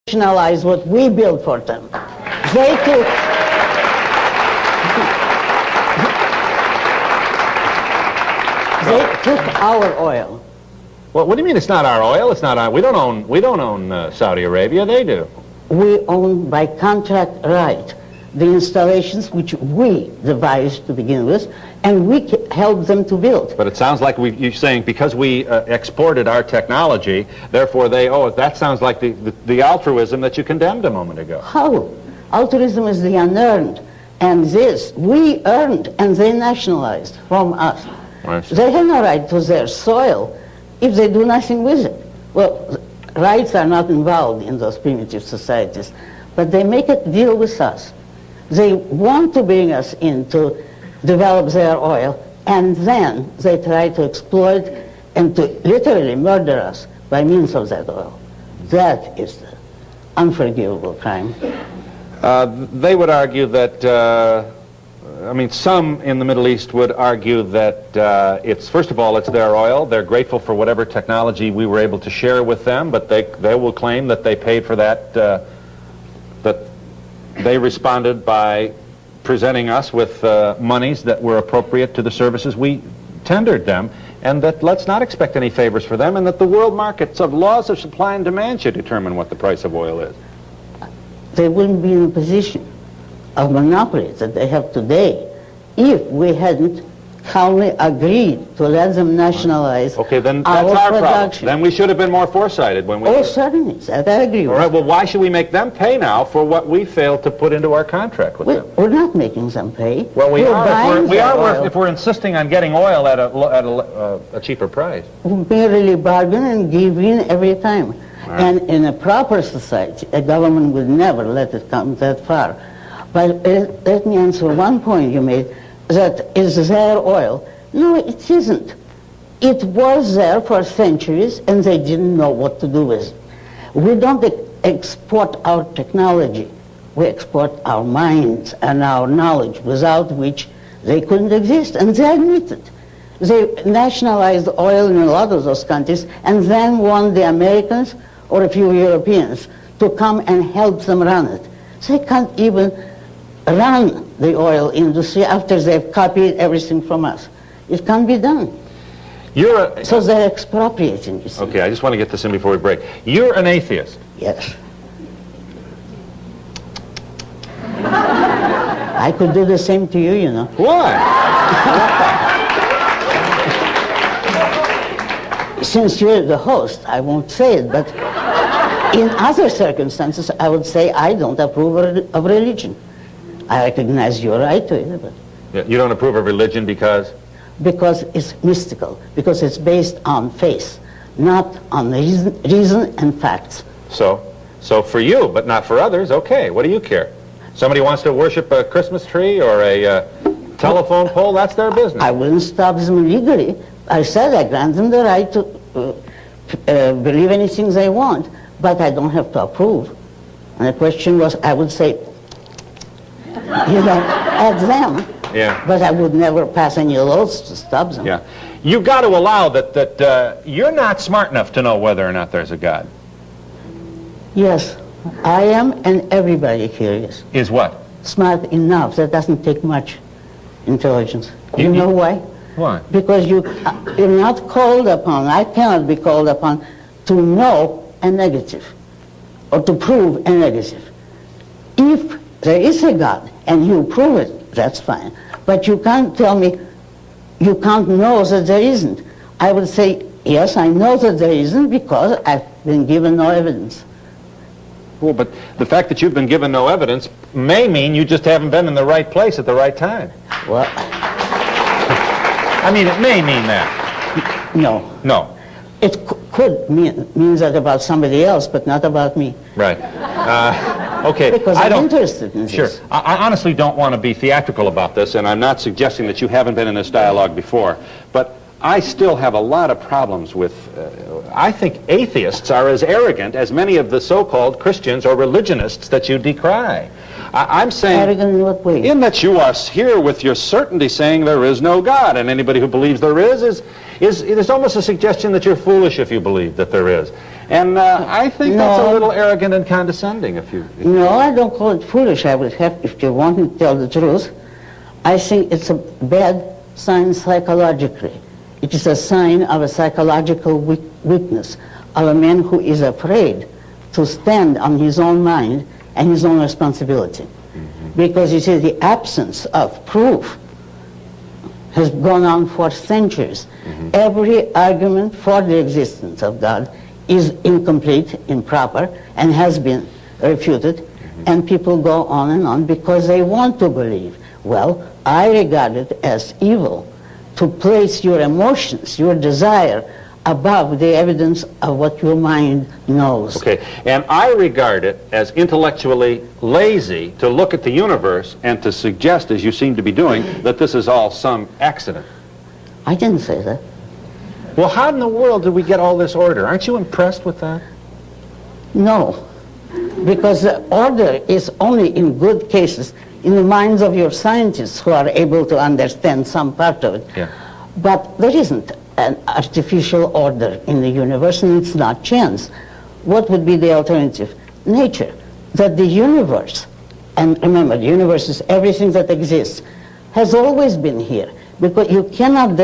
nationalize what we built for them. They took our oil. Well, what do you mean it's not our oil? It's not our. We don't own Saudi Arabia. They do. We own by contract right the installations which we devised to begin with, and we helped them to build. But it sounds like you're saying because we exported our technology, therefore they owe it. That sounds like the altruism that you condemned a moment ago. How? Altruism is the unearned, and this we earned, and they nationalized from us. They have no right to their soil if they do nothing with it. Well, rights are not involved in those primitive societies, but they make a deal with us. They want to bring us in to develop their oil, and then they try to exploit and to literally murder us by means of that oil. That is the unforgivable crime. They would argue that, I mean, some in the Middle East would argue that it's, first of all, it's their oil. They're grateful for whatever technology we were able to share with them, but they will claim that they paid for that, that they responded by presenting us with monies that were appropriate to the services we tendered them, and that let's not expect any favors for them, and that the world markets of laws of supply and demand should determine what the price of oil is. They wouldn't be in a position of monopoly that they have today if we hadn't calmly agreed to let them nationalize okay, then that's our problem. Then we should have been more foresighted when we... Oh, certainly, that I agree with. All right, well, why should we make them pay now for what we failed to put into our contract with them? We're not making them pay. Well, we are if we're insisting on getting oil at a cheaper price. We merely bargain and give in every time. Right. And in a proper society, a government would never let it come that far. But let me answer one point you made, that is their oil. No, it isn't. It was there for centuries, and they didn't know what to do with it. We don't export our technology. We export our minds and our knowledge, without which they couldn't exist, and they admit it. They nationalized oil in a lot of those countries, and then want the Americans or a few Europeans to come and help them run it. They can't even run the oil industry after they've copied everything from us. It can't be done. So they're expropriating, you see. Okay, I just want to get this in before we break. You're an atheist. Yes. I could do the same to you, you know. Why? Since you're the host, I won't say it, but in other circumstances, I would say I don't approve of religion. I recognize your right to it, but... Yeah, you don't approve of religion because? Because it's mystical, because it's based on faith, not on reason and facts. So for you, but not for others, okay, what do you care? Somebody wants to worship a Christmas tree or a telephone pole, that's their business. I wouldn't stop them legally. I said I grant them the right to believe anything they want, but I don't have to approve. And the question was, I would say, you know, at them. Yeah. But I would never pass any laws to stop them. Yeah. You've got to allow that you're not smart enough to know whether or not there's a God. Yes, I am, and everybody here is. Is what? Smart enough. That doesn't take much intelligence. You know why? Why? Because you're not called upon, I cannot be called upon to know a negative or to prove a negative. If there is a God and you prove it, that's fine. But you can't tell me you can't know that there isn't. I would say, yes, I know that there isn't because I've been given no evidence. Well, but the fact that you've been given no evidence may mean you just haven't been in the right place at the right time. Well, I mean, it may mean that. No. No. It could mean that about somebody else, but not about me. Right. Okay. Because I'm interested in this. Sure. I honestly don't want to be theatrical about this, and I'm not suggesting that you haven't been in this dialogue before, but I still have a lot of problems with, I think atheists are as arrogant as many of the so-called Christians or religionists that you decry. I'm saying... Arrogant in what way? In that you are here with your certainty saying there is no God, and anybody who believes there is there's almost a suggestion that you're foolish if you believe that there is. And I think that's a little arrogant and condescending. No, I don't call it foolish. I would have, if you want me to tell the truth, I think it's a bad sign psychologically. It is a sign of a psychological weakness, of a man who is afraid to stand on his own mind and his own responsibility. Because you see, the absence of proof has gone on for centuries. Every argument for the existence of God is incomplete, improper, and has been refuted, and people go on and on because they want to believe. Well, I regard it as evil to place your emotions, your desire, above the evidence of what your mind knows. Okay, and I regard it as intellectually lazy to look at the universe and to suggest, as you seem to be doing, that this is all some accident. I didn't say that. Well, how in the world did we get all this order? Aren't you impressed with that? No, because the order is only in good cases in the minds of your scientists who are able to understand some part of it. Yeah. But there isn't an artificial order in the universe, and it's not chance. What would be the alternative? Nature. That the universe, and remember, the universe is everything that exists, has always been here, because you cannot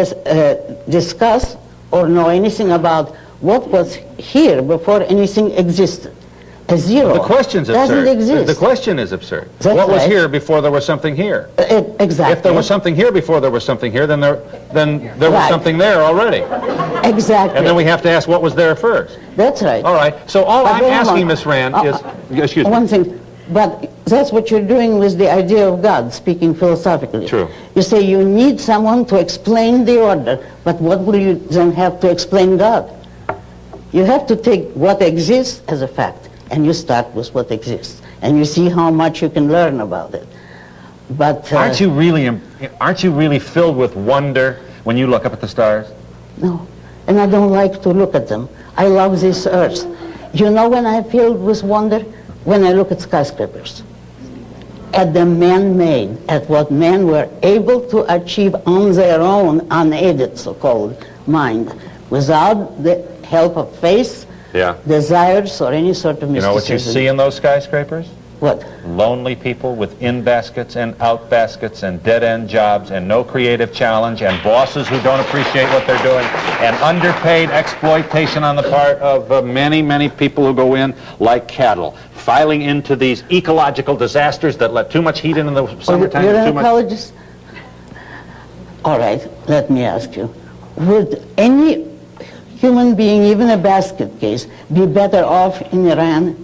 discuss or know anything about what was here before anything existed. A zero The question's doesn't absurd. exist. The question is absurd. That's what was right. here before there was something here? Exactly. If there was something here before there was something here, then there was Right. something there already. Exactly. And then we have to ask what was there first. That's right. All right. So all But I'm wait a asking, moment. Miss Rand, is... Excuse me. One thing, but that's what you're doing with the idea of God, speaking philosophically. True. You say you need someone to explain the order, but what will you then have to explain God? You have to take what exists as a fact, and you start with what exists, and you see how much you can learn about it. But Aren't you really filled with wonder when you look up at the stars? no, and I don't like to look at them. I love this earth. You know when I'm filled with wonder? When I look at skyscrapers, at the man-made, at what men were able to achieve on their own, unaided, so-called mind, without the help of faith, desires, or any sort of mysticism. You know what you see in those skyscrapers? What? Lonely people with in baskets and out baskets and dead-end jobs and no creative challenge and bosses who don't appreciate what they're doing and underpaid exploitation on the part of many, many people who go in like cattle, filing into these ecological disasters that let too much heat in the summertime. You're and an too much... ecologist? All right, let me ask you. Would any human being, even a basket case, be better off in Iran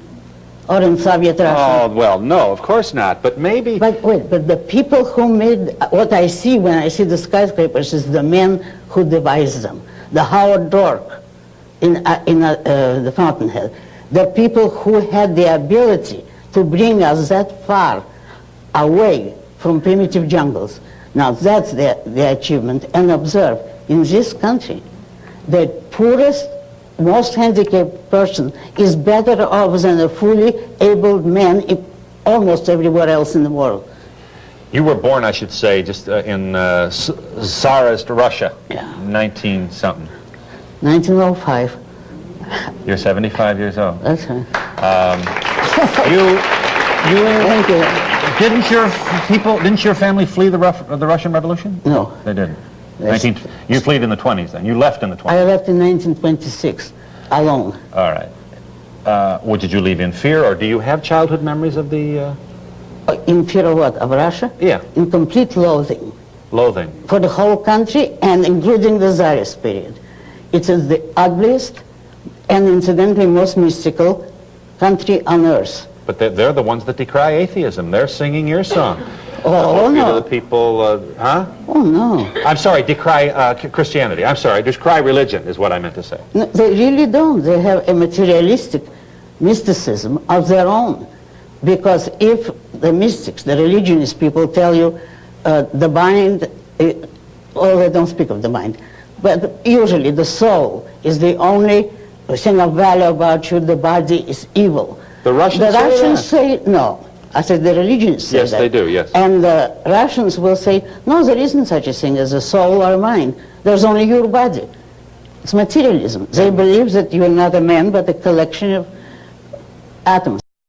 or in Soviet Russia? Oh, well, no, of course not, but maybe... But wait, but the people who made, what I see when I see the skyscrapers is the men who devised them. The Howard Dork in the Fountainhead. The people who had the ability to bring us that far away from primitive jungles. Now that's the achievement. And observe, in this country, the poorest, most handicapped person is better off than a fully abled man almost everywhere else in the world. You were born, I should say, just in Tsarist Russia, Yeah. 19-something. 1905. You're 75 years old. That's right. Thank you. Didn't your family flee the Russian Revolution? No. They didn't. Yes. You fled in the 20s then. You left in the 20s. I left in 1926, alone. All right. Did you leave in fear, or do you have childhood memories of the... In fear of what? Of Russia? Yeah. In complete loathing. Loathing. For the whole country, and including the Tsarist period. It is the ugliest and incidentally most mystical country on earth. But they're the ones that decry atheism. They're singing your song. Oh, no. To the people, huh? Oh, no. I'm sorry, decry Christianity. I'm sorry, decry religion is what I meant to say. No, they really don't. They have a materialistic mysticism of their own. Because if the mystics, the religionist people tell you the mind, well, they don't speak of the mind, but usually the soul is the only thing of value about you, the body is evil. The Russians say no. I said the religions say yes, that. they do, yes. And the Russians will say, no, there isn't such a thing as a soul or mind. There's only your body. It's materialism. They believe that you are not a man but a collection of atoms.